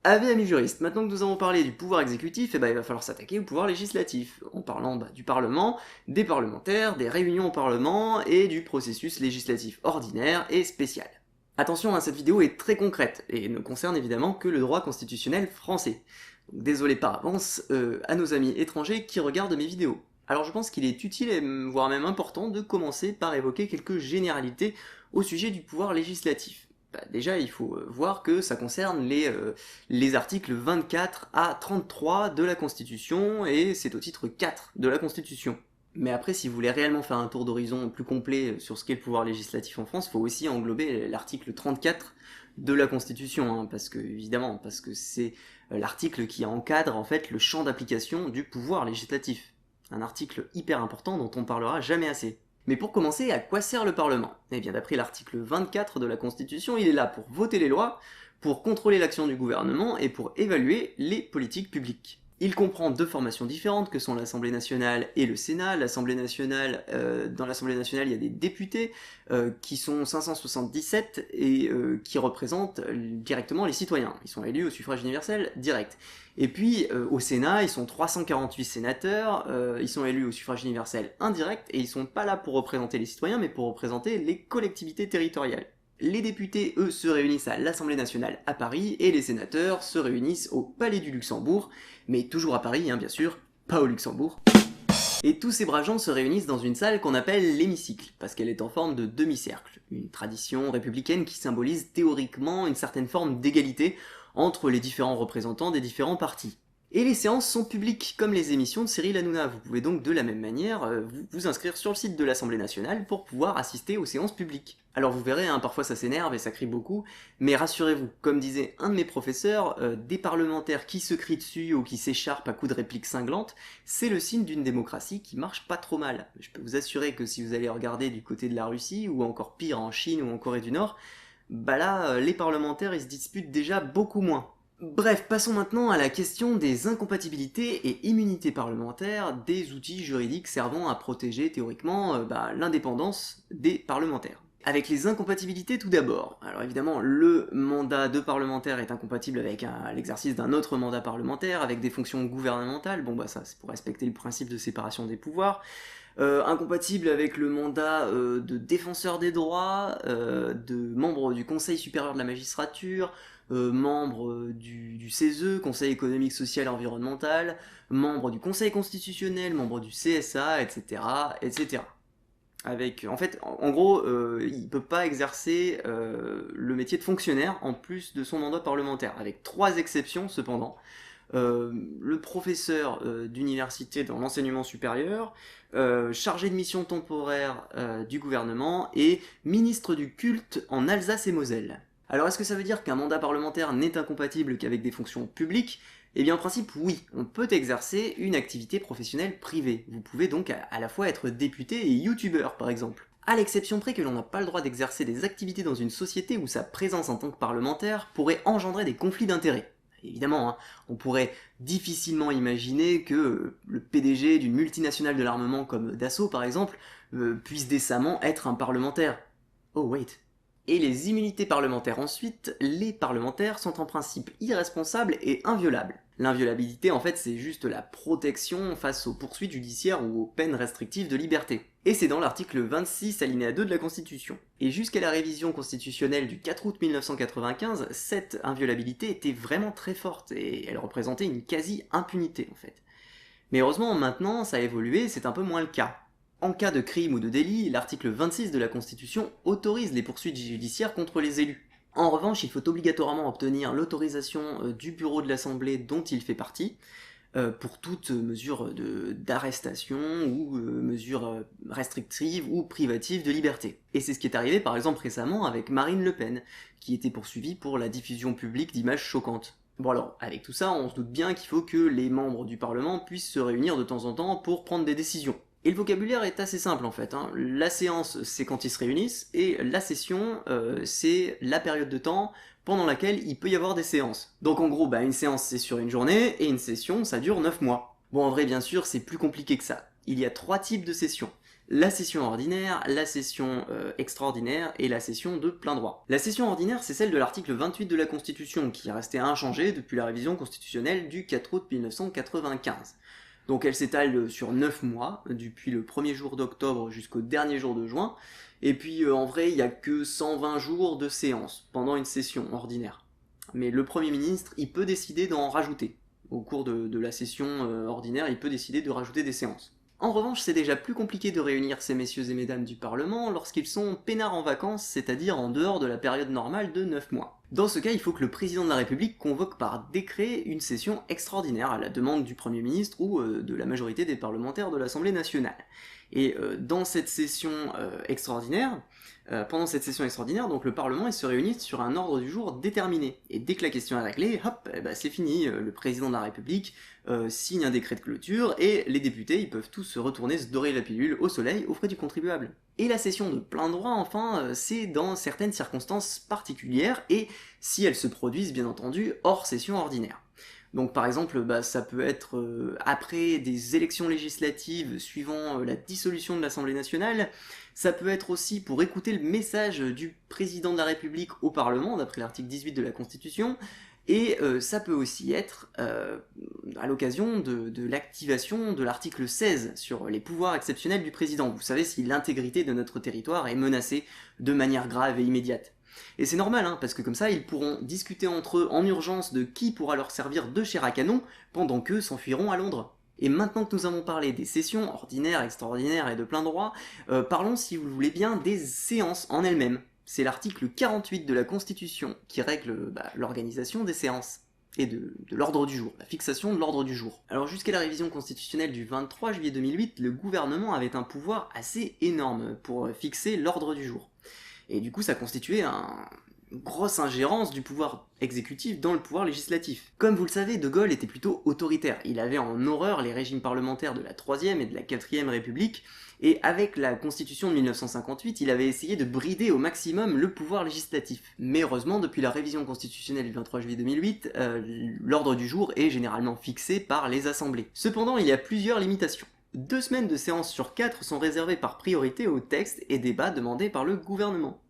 Amis juristes, maintenant que nous avons parlé du pouvoir exécutif, il va falloir s'attaquer au pouvoir législatif, en parlant du Parlement, des parlementaires, des réunions au Parlement et du processus législatif ordinaire et spécial. Attention, cette vidéo est très concrète et ne concerne évidemment que le droit constitutionnel français. Donc, désolé par avance à nos amis étrangers qui regardent mes vidéos. Alors je pense qu'il est utile et voire même important de commencer par évoquer quelques généralités au sujet du pouvoir législatif. Déjà, il faut voir que ça concerne les articles 24 à 33 de la Constitution, et c'est au titre 4 de la Constitution. Mais après, si vous voulez réellement faire un tour d'horizon plus complet sur ce qu'est le pouvoir législatif en France, il faut aussi englober l'article 34 de la Constitution, parce que c'est l'article qui encadre en fait le champ d'application du pouvoir législatif. Un article hyper important dont on parlera jamais assez. Mais pour commencer, à quoi sert le Parlement? Eh bien, d'après l'article 24 de la Constitution, il est là pour voter les lois, pour contrôler l'action du gouvernement et pour évaluer les politiques publiques. Il comprend deux formations différentes que sont l'Assemblée nationale et le Sénat. L'Assemblée nationale, dans l'Assemblée nationale, il y a des députés qui sont 577 et qui représentent directement les citoyens. Ils sont élus au suffrage universel direct. Et puis au Sénat, ils sont 348 sénateurs, ils sont élus au suffrage universel indirect et ils sont pas là pour représenter les citoyens mais pour représenter les collectivités territoriales. Les députés, eux, se réunissent à l'Assemblée nationale à Paris, et les sénateurs se réunissent au Palais du Luxembourg, mais toujours à Paris, bien sûr, pas au Luxembourg. Et tous ces braves gens se réunissent dans une salle qu'on appelle l'hémicycle, parce qu'elle est en forme de demi-cercle, une tradition républicaine qui symbolise théoriquement une certaine forme d'égalité entre les différents représentants des différents partis. Et les séances sont publiques, comme les émissions de Cyril Hanouna. Vous pouvez donc de la même manière vous inscrire sur le site de l'Assemblée nationale pour pouvoir assister aux séances publiques. Alors vous verrez, parfois ça s'énerve et ça crie beaucoup, mais rassurez-vous, comme disait un de mes professeurs, des parlementaires qui se crient dessus ou qui s'écharpent à coups de répliques cinglantes, c'est le signe d'une démocratie qui marche pas trop mal. Je peux vous assurer que si vous allez regarder du côté de la Russie, ou encore pire en Chine ou en Corée du Nord, là, les parlementaires ils se disputent déjà beaucoup moins. Bref, passons maintenant à la question des incompatibilités et immunités parlementaires des outils juridiques servant à protéger théoriquement l'indépendance des parlementaires. Avec les incompatibilités tout d'abord. Alors évidemment, le mandat de parlementaire est incompatible avec l'exercice d'un autre mandat parlementaire, avec des fonctions gouvernementales, ça c'est pour respecter le principe de séparation des pouvoirs. Incompatible avec le mandat de défenseur des droits, de membre du Conseil supérieur de la magistrature, membre du CESE, Conseil économique, social et environnemental, membre du Conseil constitutionnel, membre du CSA, etc. etc. En gros, il peut pas exercer le métier de fonctionnaire en plus de son mandat parlementaire, avec 3 exceptions cependant. Le professeur d'université dans l'enseignement supérieur, chargé de mission temporaire du gouvernement et ministre du culte en Alsace et Moselle. Alors est-ce que ça veut dire qu'un mandat parlementaire n'est incompatible qu'avec des fonctions publiques? Eh bien en principe oui, on peut exercer une activité professionnelle privée. Vous pouvez donc à la fois être député et youtubeur par exemple. À l'exception près que l'on n'a pas le droit d'exercer des activités dans une société où sa présence en tant que parlementaire pourrait engendrer des conflits d'intérêts. Évidemment, on pourrait difficilement imaginer que le PDG d'une multinationale de l'armement comme Dassault par exemple puisse décemment être un parlementaire. Oh wait. Et les immunités parlementaires ensuite, les parlementaires sont en principe irresponsables et inviolables. L'inviolabilité en fait c'est juste la protection face aux poursuites judiciaires ou aux peines restrictives de liberté. Et c'est dans l'article 26 alinéa 2 de la Constitution. Et jusqu'à la révision constitutionnelle du 4 août 1995, cette inviolabilité était vraiment très forte et elle représentait une quasi-impunité en fait. Mais heureusement maintenant ça a évolué, c'est un peu moins le cas. En cas de crime ou de délit, l'article 26 de la Constitution autorise les poursuites judiciaires contre les élus. En revanche, il faut obligatoirement obtenir l'autorisation du bureau de l'Assemblée dont il fait partie, pour toute mesure d'arrestation ou mesure restrictive ou privative de liberté. Et c'est ce qui est arrivé par exemple récemment avec Marine Le Pen, qui était poursuivie pour la diffusion publique d'images choquantes. Bon alors, avec tout ça, on se doute bien qu'il faut que les membres du Parlement puissent se réunir de temps en temps pour prendre des décisions. Et le vocabulaire est assez simple en fait. La séance, c'est quand ils se réunissent, et la session, c'est la période de temps pendant laquelle il peut y avoir des séances. Donc en gros, une séance c'est sur une journée, et une session ça dure 9 mois. Bon en vrai bien sûr c'est plus compliqué que ça. Il y a 3 types de sessions. la session ordinaire, la session extraordinaire et la session de plein droit. La session ordinaire, c'est celle de l'article 28 de la Constitution, qui est restée inchangée depuis la révision constitutionnelle du 4 août 1995. Donc elle s'étale sur 9 mois, depuis le premier jour d'octobre jusqu'au dernier jour de juin, et puis en vrai il n'y a que 120 jours de séance pendant une session ordinaire. Mais le Premier ministre, il peut décider d'en rajouter. Au cours de la session ordinaire, il peut décider de rajouter des séances. En revanche, c'est déjà plus compliqué de réunir ces messieurs et mesdames du Parlement lorsqu'ils sont peinards en vacances, c'est-à-dire en dehors de la période normale de 9 mois. Dans ce cas, il faut que le président de la République convoque par décret une session extraordinaire à la demande du Premier ministre ou de la majorité des parlementaires de l'Assemblée nationale. Et dans cette session extraordinaire, pendant cette session extraordinaire, donc le Parlement il se réunit sur un ordre du jour déterminé. Et dès que la question est réglée, hop, c'est fini, le président de la République signe un décret de clôture et les députés ils peuvent tous se retourner se dorer la pilule au soleil aux frais du contribuable. Et la session de plein droit, enfin, c'est dans certaines circonstances particulières et si elles se produisent bien entendu hors session ordinaire. Donc par exemple, ça peut être après des élections législatives suivant la dissolution de l'Assemblée nationale, ça peut être aussi pour écouter le message du président de la République au Parlement, d'après l'article 18 de la Constitution, et ça peut aussi être à l'occasion de l'activation de l'article 16 sur les pouvoirs exceptionnels du président. Vous savez si l'intégrité de notre territoire est menacée de manière grave et immédiate. Et c'est normal, hein, parce que comme ça, ils pourront discuter entre eux en urgence de qui pourra leur servir de chair à canon, pendant qu'eux s'enfuiront à Londres. Et maintenant que nous avons parlé des sessions ordinaires, extraordinaires et de plein droit, parlons, si vous le voulez bien, des séances en elles-mêmes. C'est l'article 48 de la Constitution qui règle l'organisation des séances et de l'ordre du jour, la fixation de l'ordre du jour. Alors jusqu'à la révision constitutionnelle du 23 juillet 2008, le gouvernement avait un pouvoir assez énorme pour fixer l'ordre du jour. Et du coup, ça constituait une grosse ingérence du pouvoir exécutif dans le pouvoir législatif. Comme vous le savez, De Gaulle était plutôt autoritaire. Il avait en horreur les régimes parlementaires de la 3e et de la 4e République, et avec la Constitution de 1958, il avait essayé de brider au maximum le pouvoir législatif. Mais heureusement, depuis la révision constitutionnelle du 23 juillet 2008, l'ordre du jour est généralement fixé par les assemblées. Cependant, il y a plusieurs limitations. 2 semaines de séance sur 4 sont réservées par priorité aux textes et débats demandés par le gouvernement.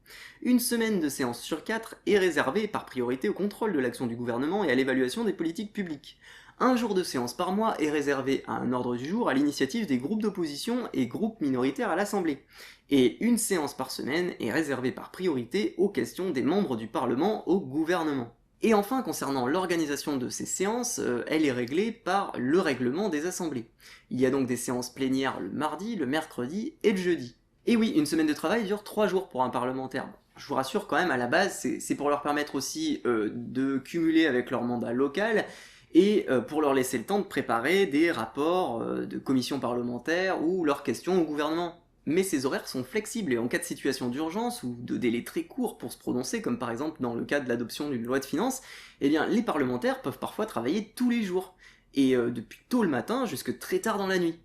1 semaine de séance sur 4 est réservée par priorité au contrôle de l'action du gouvernement et à l'évaluation des politiques publiques. 1 jour de séance par mois est réservé à un ordre du jour à l'initiative des groupes d'opposition et groupes minoritaires à l'Assemblée. Et 1 séance par semaine est réservée par priorité aux questions des membres du Parlement au gouvernement. Et enfin, concernant l'organisation de ces séances, elle est réglée par le règlement des assemblées. Il y a donc des séances plénières le mardi, le mercredi et le jeudi. Et oui, une semaine de travail dure 3 jours pour un parlementaire. Je vous rassure quand même, à la base, c'est pour leur permettre aussi de cumuler avec leur mandat local, et pour leur laisser le temps de préparer des rapports de commissions parlementaires ou leurs questions au gouvernement. Mais ces horaires sont flexibles et en cas de situation d'urgence ou de délai très court pour se prononcer, comme par exemple dans le cas de l'adoption d'une loi de finances, eh bien les parlementaires peuvent parfois travailler tous les jours, et depuis tôt le matin jusque très tard dans la nuit.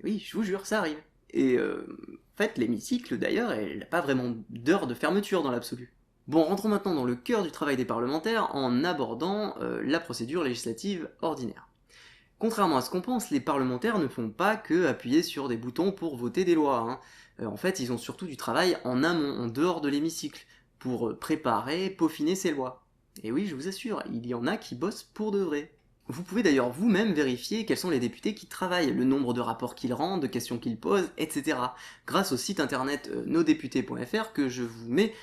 Oui, je vous jure, ça arrive. Et en fait, l'hémicycle d'ailleurs, elle n'a pas vraiment d'heure de fermeture dans l'absolu. Bon, rentrons maintenant dans le cœur du travail des parlementaires en abordant la procédure législative ordinaire. Contrairement à ce qu'on pense, les parlementaires ne font pas que appuyer sur des boutons pour voter des lois. En fait, ils ont surtout du travail en amont, en dehors de l'hémicycle, pour préparer, peaufiner ces lois. Et oui, je vous assure, il y en a qui bossent pour de vrai. Vous pouvez d'ailleurs vous-même vérifier quels sont les députés qui travaillent, le nombre de rapports qu'ils rendent, de questions qu'ils posent, etc. grâce au site internet nosdéputés.fr que je vous mets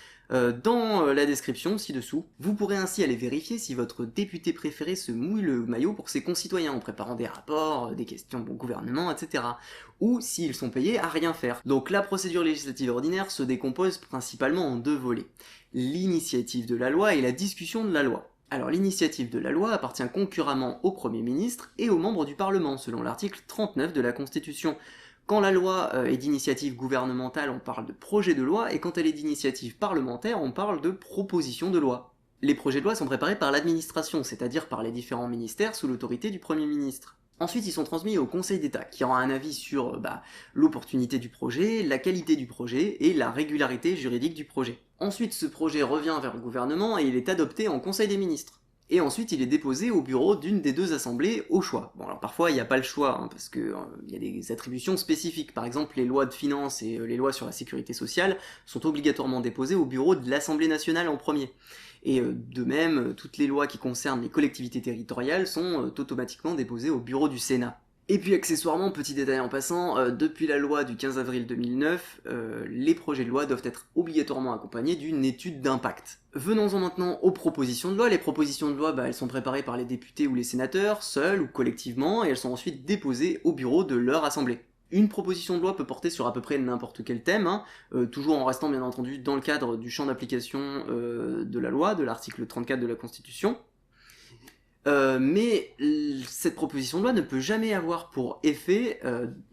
dans la description ci-dessous. Vous pourrez ainsi aller vérifier si votre député préféré se mouille le maillot pour ses concitoyens en préparant des rapports, des questions au gouvernement, etc. ou s'ils sont payés à rien faire. Donc la procédure législative ordinaire se décompose principalement en 2 volets. L'initiative de la loi et la discussion de la loi. Alors l'initiative de la loi appartient concurremment au Premier ministre et aux membres du Parlement, selon l'article 39 de la Constitution. Quand la loi est d'initiative gouvernementale, on parle de projet de loi, et quand elle est d'initiative parlementaire, on parle de proposition de loi. Les projets de loi sont préparés par l'administration, c'est-à-dire par les différents ministères sous l'autorité du Premier ministre. Ensuite, ils sont transmis au Conseil d'État, qui aura un avis sur l'opportunité du projet, la qualité du projet et la régularité juridique du projet. Ensuite, ce projet revient vers le gouvernement et il est adopté en Conseil des ministres. et ensuite il est déposé au bureau d'une des deux assemblées au choix. Bon alors parfois il n'y a pas le choix, parce que il y a des attributions spécifiques, par exemple les lois de finances et les lois sur la sécurité sociale sont obligatoirement déposées au bureau de l'Assemblée nationale en premier. Et de même, toutes les lois qui concernent les collectivités territoriales sont automatiquement déposées au bureau du Sénat. Et puis accessoirement, petit détail en passant, depuis la loi du 15 avril 2009, les projets de loi doivent être obligatoirement accompagnés d'une étude d'impact. Venons-en maintenant aux propositions de loi. Les propositions de loi, elles sont préparées par les députés ou les sénateurs, seuls ou collectivement, et elles sont ensuite déposées au bureau de leur assemblée. Une proposition de loi peut porter sur à peu près n'importe quel thème, toujours en restant bien entendu dans le cadre du champ d'application de la loi, de l'article 34 de la Constitution. Mais cette proposition de loi ne peut jamais avoir pour effet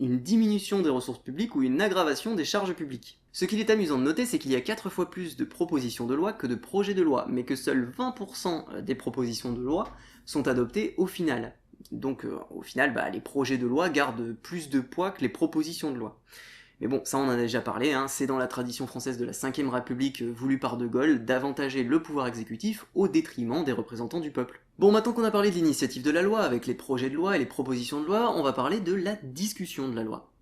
une diminution des ressources publiques ou une aggravation des charges publiques. Ce qu'il est amusant de noter, c'est qu'il y a 4 fois plus de propositions de loi que de projets de loi, mais que seuls 20% des propositions de loi sont adoptées au final. Donc au final, les projets de loi gardent plus de poids que les propositions de loi. Mais bon, ça on en a déjà parlé, c'est dans la tradition française de la 5ème République voulue par De Gaulle d'avantager le pouvoir exécutif au détriment des représentants du peuple. Bon, maintenant qu'on a parlé de l'initiative de la loi, avec les projets de loi et les propositions de loi, on va parler de la discussion de la loi.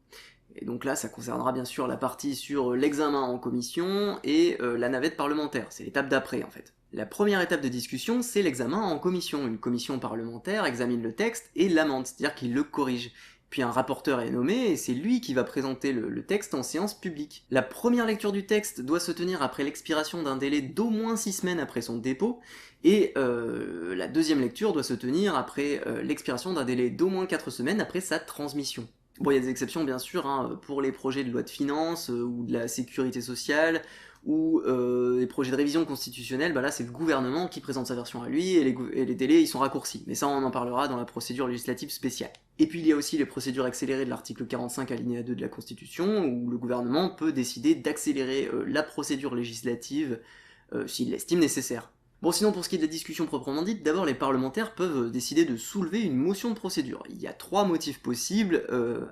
Et donc là, ça concernera bien sûr la partie sur l'examen en commission et la navette parlementaire, c'est l'étape d'après en fait. La première étape de discussion, c'est l'examen en commission. Une commission parlementaire examine le texte et l'amende, c'est-à-dire qu'il le corrige. Puis un rapporteur est nommé et c'est lui qui va présenter le texte en séance publique. La première lecture du texte doit se tenir après l'expiration d'un délai d'au moins 6 semaines après son dépôt, et la deuxième lecture doit se tenir après l'expiration d'un délai d'au moins 4 semaines après sa transmission. Bon, il y a des exceptions bien sûr, pour les projets de loi de finances ou de la sécurité sociale, ou les projets de révision constitutionnelle, là c'est le gouvernement qui présente sa version à lui, et les délais ils sont raccourcis. Mais ça on en parlera dans la procédure législative spéciale. Et puis il y a aussi les procédures accélérées de l'article 45 alinéa 2 de la Constitution, où le gouvernement peut décider d'accélérer la procédure législative s'il l'estime nécessaire. Bon, sinon pour ce qui est de la discussion proprement dite, d'abord les parlementaires peuvent décider de soulever une motion de procédure. Il y a 3 motifs possibles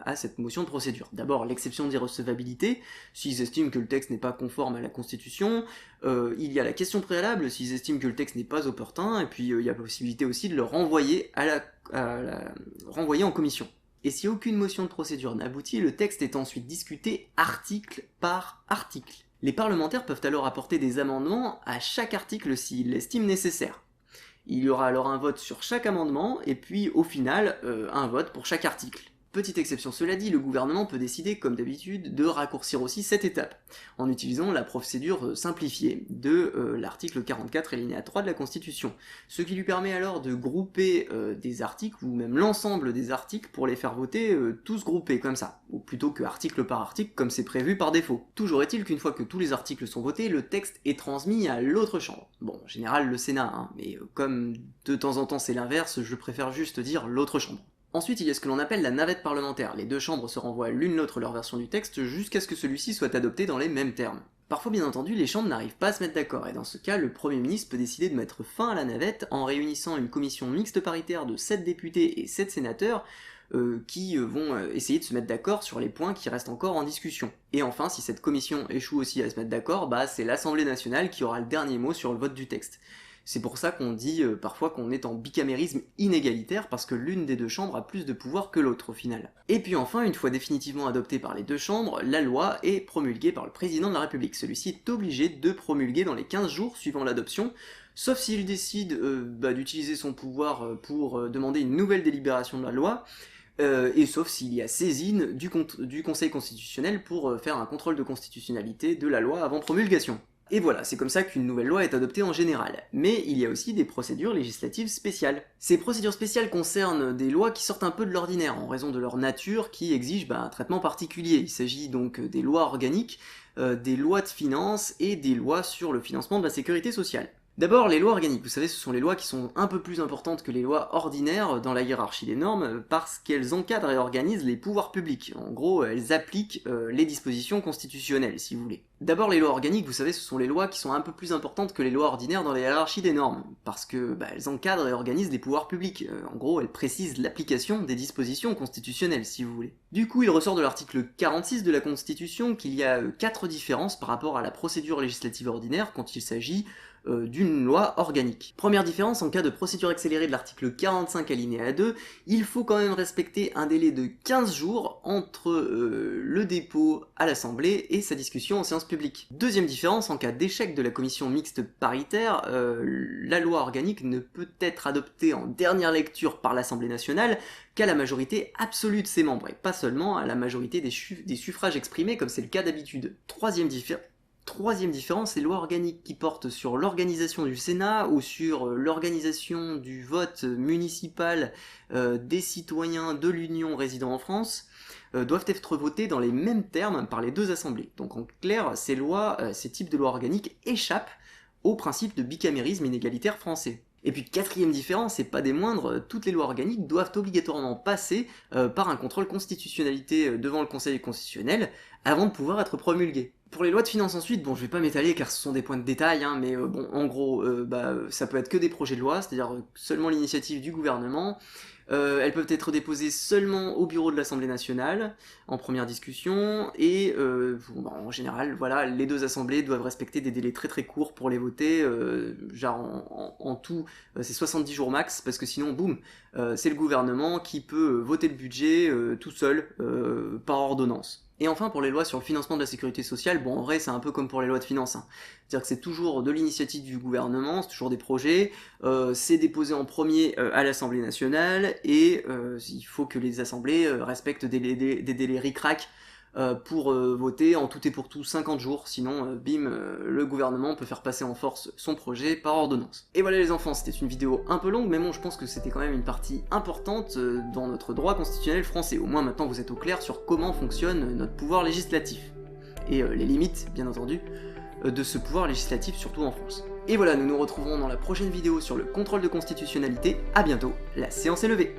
à cette motion de procédure. D'abord l'exception d'irrecevabilité, s'ils estiment que le texte n'est pas conforme à la Constitution, il y a la question préalable, s'ils estiment que le texte n'est pas opportun, et puis il y a la possibilité aussi de le renvoyer, renvoyer en commission. Et si aucune motion de procédure n'aboutit, le texte est ensuite discuté article par article. Les parlementaires peuvent alors apporter des amendements à chaque article s'ils l'estiment nécessaire. Il y aura alors un vote sur chaque amendement, et puis au final, un vote pour chaque article. Petite exception cela dit, le gouvernement peut décider, comme d'habitude, de raccourcir aussi cette étape, en utilisant la procédure simplifiée de l'article 44 alinéa 3 de la Constitution, ce qui lui permet alors de grouper des articles, ou même l'ensemble des articles, pour les faire voter tous groupés, comme ça, ou plutôt que article par article, comme c'est prévu par défaut. Toujours est-il qu'une fois que tous les articles sont votés, le texte est transmis à l'autre chambre. Bon, en général le Sénat, mais comme de temps en temps c'est l'inverse, je préfère juste dire l'autre chambre. Ensuite, il y a ce que l'on appelle la navette parlementaire. Les deux chambres se renvoient l'une l'autre leur version du texte jusqu'à ce que celui-ci soit adopté dans les mêmes termes. Parfois, bien entendu, les chambres n'arrivent pas à se mettre d'accord, et dans ce cas, le Premier ministre peut décider de mettre fin à la navette en réunissant une commission mixte paritaire de 7 députés et 7 sénateurs qui vont essayer de se mettre d'accord sur les points qui restent encore en discussion. Et enfin, si cette commission échoue aussi à se mettre d'accord, c'est l'Assemblée nationale qui aura le dernier mot sur le vote du texte. C'est pour ça qu'on dit parfois qu'on est en bicamérisme inégalitaire, parce que l'une des deux chambres a plus de pouvoir que l'autre au final. Et puis enfin, une fois définitivement adoptée par les deux chambres, la loi est promulguée par le président de la République. Celui-ci est obligé de promulguer dans les 15 jours suivant l'adoption, sauf s'il décide d'utiliser son pouvoir pour demander une nouvelle délibération de la loi, et sauf s'il y a saisine du Conseil constitutionnel pour faire un contrôle de constitutionnalité de la loi avant promulgation. Et voilà, c'est comme ça qu'une nouvelle loi est adoptée en général. Mais il y a aussi des procédures législatives spéciales. Ces procédures spéciales concernent des lois qui sortent un peu de l'ordinaire, en raison de leur nature qui exige un traitement particulier. Il s'agit donc des lois organiques, des lois de finances et des lois sur le financement de la sécurité sociale. D'abord, les lois organiques, vous savez, ce sont les lois qui sont un peu plus importantes que les lois ordinaires dans la hiérarchie des normes, parce qu'elles encadrent et organisent les pouvoirs publics. En gros, elles appliquent les dispositions constitutionnelles, si vous voulez. D'abord, les lois organiques, vous savez, ce sont les lois qui sont un peu plus importantes que les lois ordinaires dans la hiérarchie des normes, parce que elles encadrent et organisent les pouvoirs publics. En gros, elles précisent l'application des dispositions constitutionnelles, si vous voulez. Du coup, il ressort de l'article 46 de la Constitution qu'il y a 4 différences par rapport à la procédure législative ordinaire quand il s'agit d'une loi organique. Première différence, en cas de procédure accélérée de l'article 45 alinéa 2, il faut quand même respecter un délai de 15 jours entre le dépôt à l'Assemblée et sa discussion en séance publique. Deuxième différence, en cas d'échec de la commission mixte paritaire, la loi organique ne peut être adoptée en dernière lecture par l'Assemblée nationale qu'à la majorité absolue de ses membres, et pas seulement à la majorité des suffrages exprimés comme c'est le cas d'habitude. Troisième différence, les lois organiques qui portent sur l'organisation du Sénat ou sur l'organisation du vote municipal des citoyens de l'Union résidant en France doivent être votées dans les mêmes termes par les deux assemblées. Donc en clair, ces types de lois organiques échappent au principe de bicamérisme inégalitaire français. Et puis quatrième différence, et pas des moindres, toutes les lois organiques doivent obligatoirement passer par un contrôle constitutionnalité devant le Conseil constitutionnel avant de pouvoir être promulguées. Pour les lois de finances ensuite, bon je vais pas m'étaler car ce sont des points de détail, hein, mais bon en gros ça peut être que des projets de loi, c'est-à-dire seulement l'initiative du gouvernement. Elles peuvent être déposées seulement au bureau de l'Assemblée nationale, en première discussion, et en général, voilà, les deux assemblées doivent respecter des délais très très courts pour les voter, genre en tout, c'est 70 jours max, parce que sinon, boum, c'est le gouvernement qui peut voter le budget tout seul, par ordonnance. Et enfin, pour les lois sur le financement de la sécurité sociale, bon en vrai c'est un peu comme pour les lois de finances, hein. C'est-à-dire que c'est toujours de l'initiative du gouvernement, c'est toujours des projets, c'est déposé en premier à l'Assemblée nationale, et il faut que les assemblées respectent des délais ric-rac pour voter en tout et pour tout 50 jours, sinon bim, le gouvernement peut faire passer en force son projet par ordonnance. Et voilà les enfants, c'était une vidéo un peu longue, mais bon je pense que c'était quand même une partie importante dans notre droit constitutionnel français. Au moins maintenant vous êtes au clair sur comment fonctionne notre pouvoir législatif. Et les limites, bien entendu, de ce pouvoir législatif, surtout en France. Et voilà, nous nous retrouverons dans la prochaine vidéo sur le contrôle de constitutionnalité. À bientôt, la séance est levée.